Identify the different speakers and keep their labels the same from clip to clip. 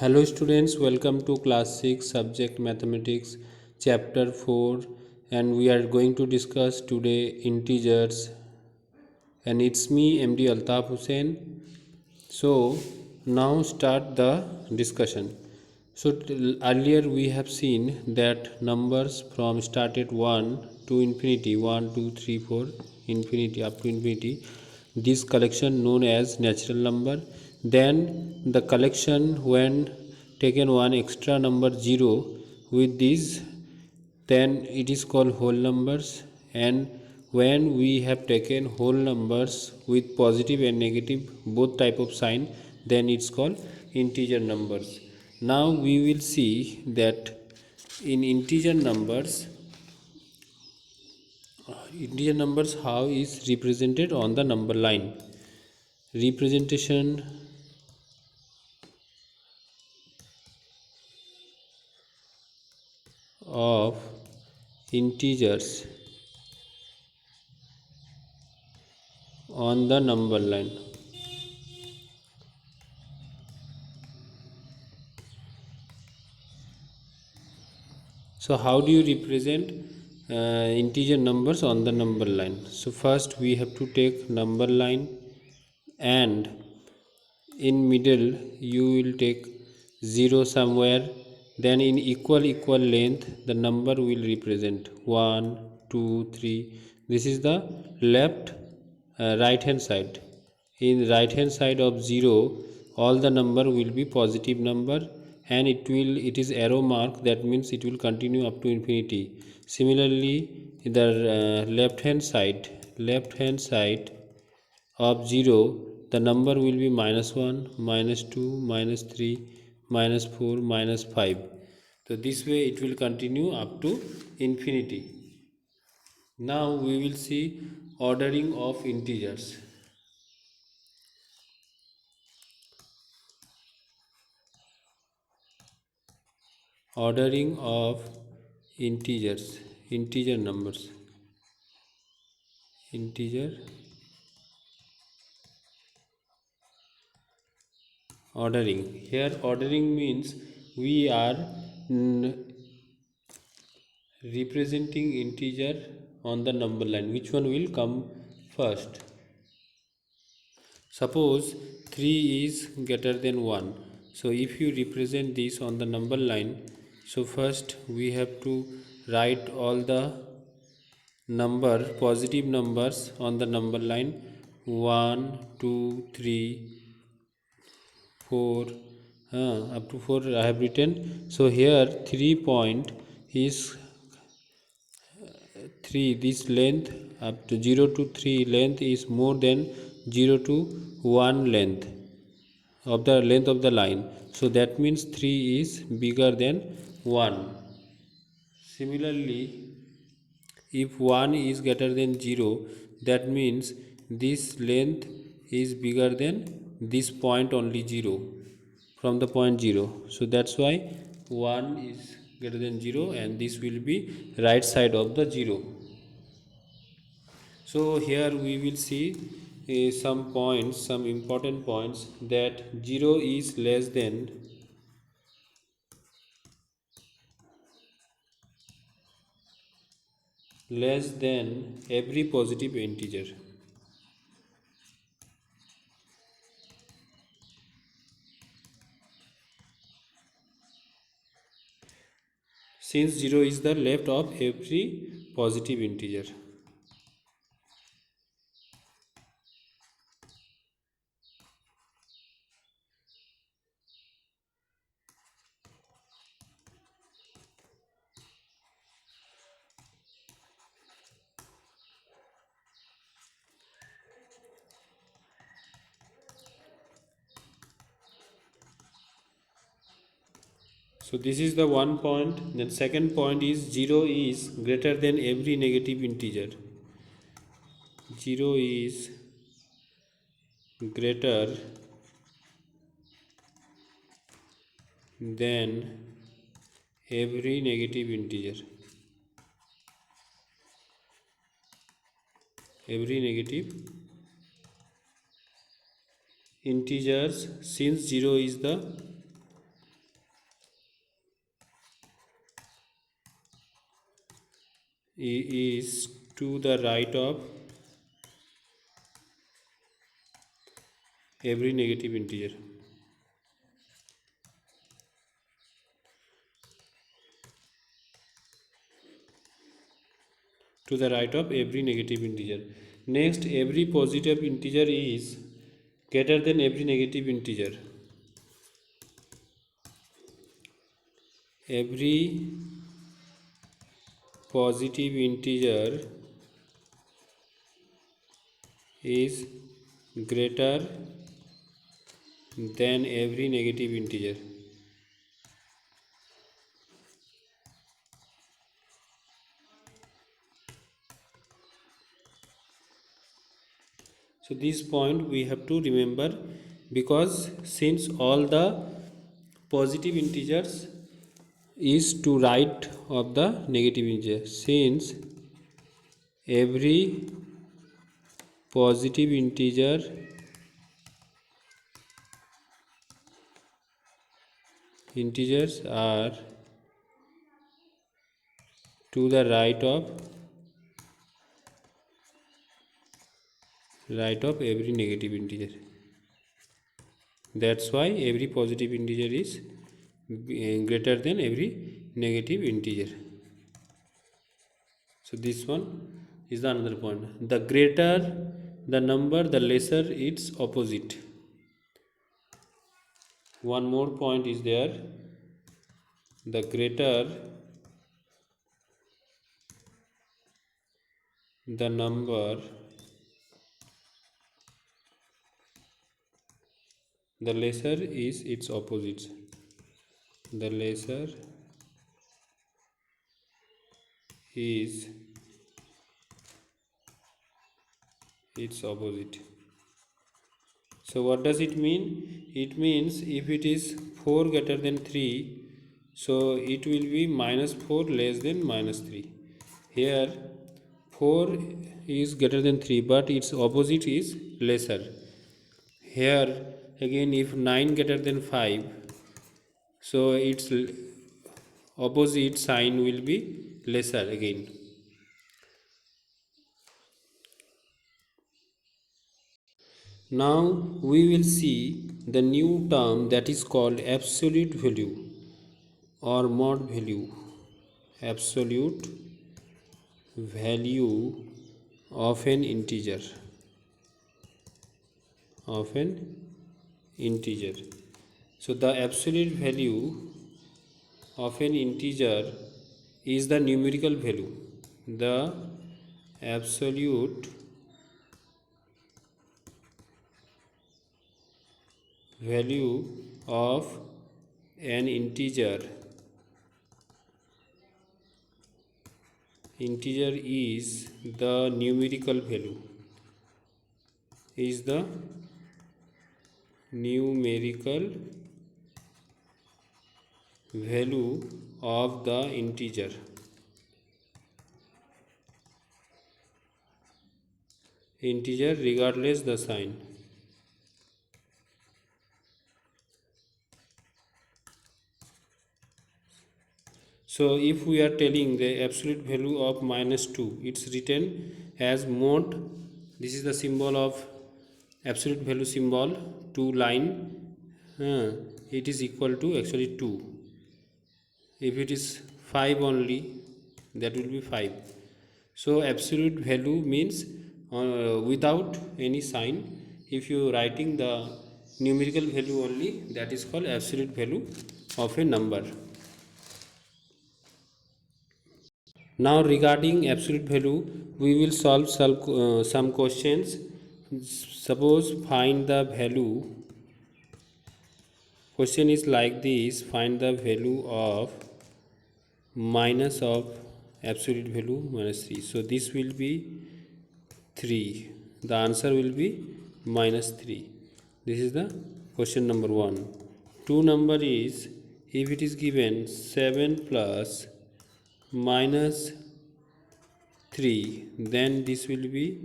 Speaker 1: Hello students, welcome to class 6 subject mathematics chapter 4, and we are going to discuss today integers, and it's me MD Altaf Hussain. So now start the discussion. So earlier we have seen that numbers from started 1 to infinity, 1 2 3 4 infinity up to infinity, this collection known as natural number. Then the collection when taken one extra number 0 with this, then it is called whole numbers. And when we have taken whole numbers with positive and negative both type of sign, then it's called integer numbers. Now we will see that in integer numbers how is represented on the number line. Representation of integers on the number line. So how do you represent integer numbers on the number line? So first we have to take number line, and in middle you will take 0 somewhere. Then in equal length the number will represent 1 2 3. This is the left right hand side. In right hand side of 0 all the number will be positive number, and it is arrow mark, that means it will continue up to infinity. Similarly the left hand side of 0 the number will be -1 -2 -3 -4 -5. So this way it will continue up to infinity. Now we will see ordering of integers. Ordering of integer numbers. Integer ordering. Here ordering means we are representing integer on the number line. Which one will come first? Suppose 3 is greater than 1. So if you represent this on the number line, so first we have to write all the positive numbers on the number line. 1 2 3 4, up to 4 I have written. So here 3 point is 3, this length up to 0 to 3 length is more than 0 to 1 length of the line. So that means 3 is bigger than 1. Similarly, if 1 is greater than 0, that means this length is bigger than this point only 0, from the point 0. So that's why 1 is greater than 0, and this will be right side of the 0. So here we will see some important points, that 0 is less than every positive integer. Since 0 is the left of every positive integer. So this is the one point. Then second point is 0 is greater than every negative integer. 0 is greater than every negative integer. Every negative integers, since 0 is the is to the right of every negative integer. To the right of every negative integer. Next, every positive integer is greater than every negative integer. Every positive integer is greater than every negative integer. So this point we have to remember, because since all the positive integers is to right of the negative integer, since every positive integers are to the right of every negative integer. That's why every positive integer is greater than every negative integer. So this one is the another point. The greater the number, the lesser its opposite. One more point is there. The greater the number, the lesser is its opposite. The lesser is its opposite. So what does it mean? It means if it is 4 greater than 3, so it will be minus 4 less than minus 3. Here 4 is greater than 3, but its opposite is lesser. Here again, if 9 greater than 5, so its opposite sign will be lesser again. Now we will see the new term that is called absolute value or mod value. Absolute value of an integer. So the absolute value of an integer is the numerical value. The absolute value of an integer is the numerical value, of the integer regardless the sign. So if we are telling the absolute value of minus 2, it's written as mod. This is the symbol of absolute value symbol, 2 line. It is equal to actually 2. If it is 5 only, that will be 5. So absolute value means without any sign. If you writing the numerical value only, that is called absolute value of a number. Now regarding absolute value, we will solve some questions. Suppose find the value. Question is like this: find the value of minus of absolute value minus 3. So this will be 3. The answer will be minus 3. This is the question number 1. 2 number is, if it is given 7 plus minus 3, then this will be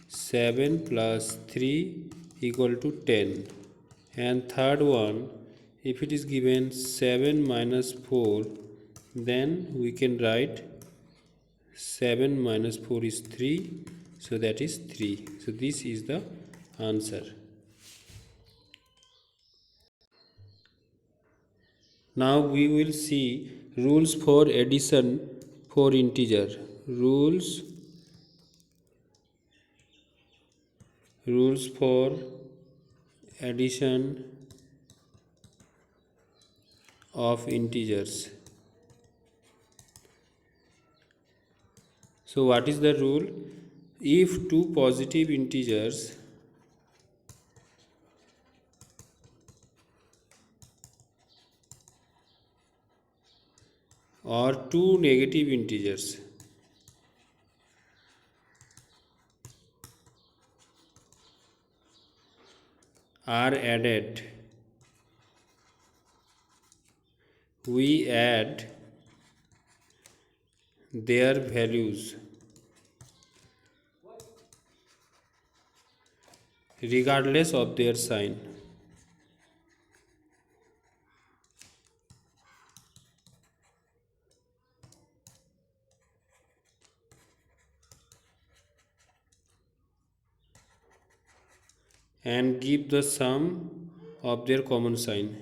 Speaker 1: 7 plus 3 equal to 10. And third one, if it is given 7 minus 4, then we can write 7 minus 4 is 3, so that is 3. So this is the answer. Now we will see rules for addition for integer. Rules for addition of integers. So what is the rule? If two positive integers or two negative integers are added, we add their values regardless of their sign. And give the sum of their common sign.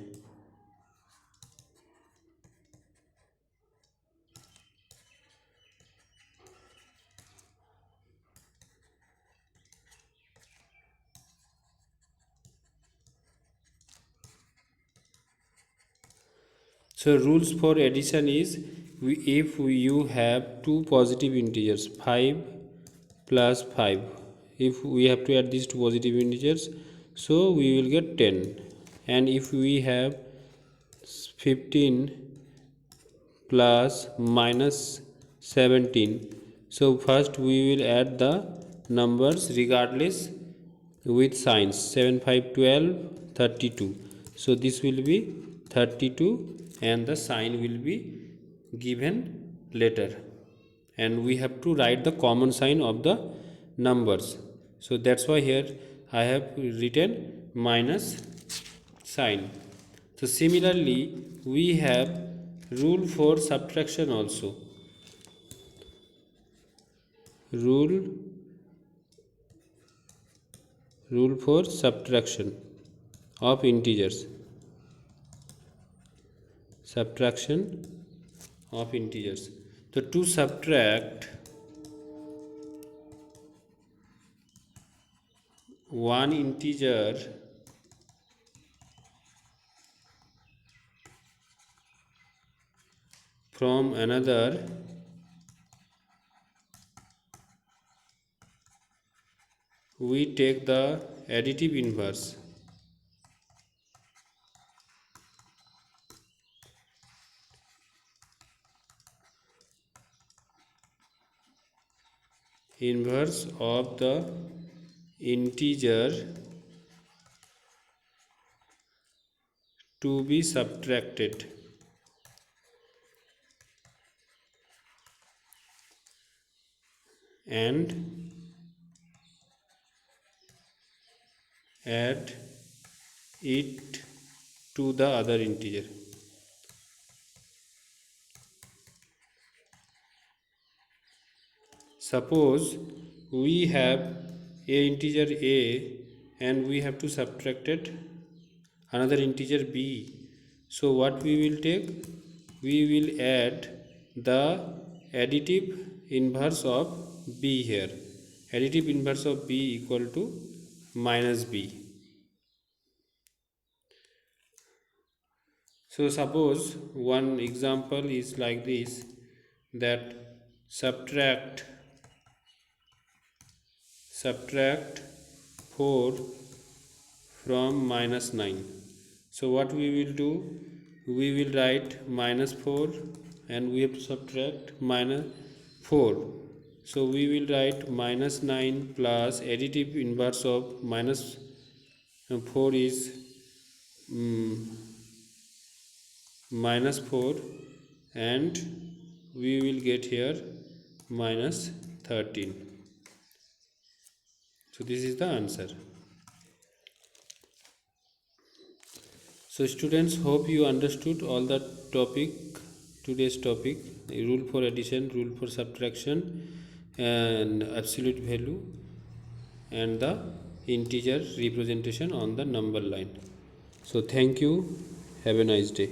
Speaker 1: So rules for addition is, if you have two positive integers 5 plus 5, if we have to add these two positive integers, so we will get 10. And if we have 15 plus minus 17, so first we will add the numbers regardless with signs. 7 5 12 32, so this will be 32 and the sign will be given later, and we have to write the common sign of the numbers. So that's why here I have written minus sign. So similarly we have rule for subtraction also. Rule for subtraction of integers. Subtraction of integers. So to subtract one integer from another, we take the additive inverse. Inverse of the integer to be subtracted. And add it to the other integer. Suppose we have a integer a and we have to subtract it another integer b. So what we will take? We will add the additive inverse of b here. Additive inverse of b equal to minus b. So suppose one example is like this, that subtract 4 from minus 9. So what we will do? We will write minus 4 and we have to subtract minus 4. So we will write minus 9 plus additive inverse of minus 4 is minus 4, and we will get here minus 13. So this is the answer. So students, hope you understood all the topic today's topic: rule for addition, rule for subtraction, and absolute value, and the integer representation on the number line. So thank you. Have a nice day.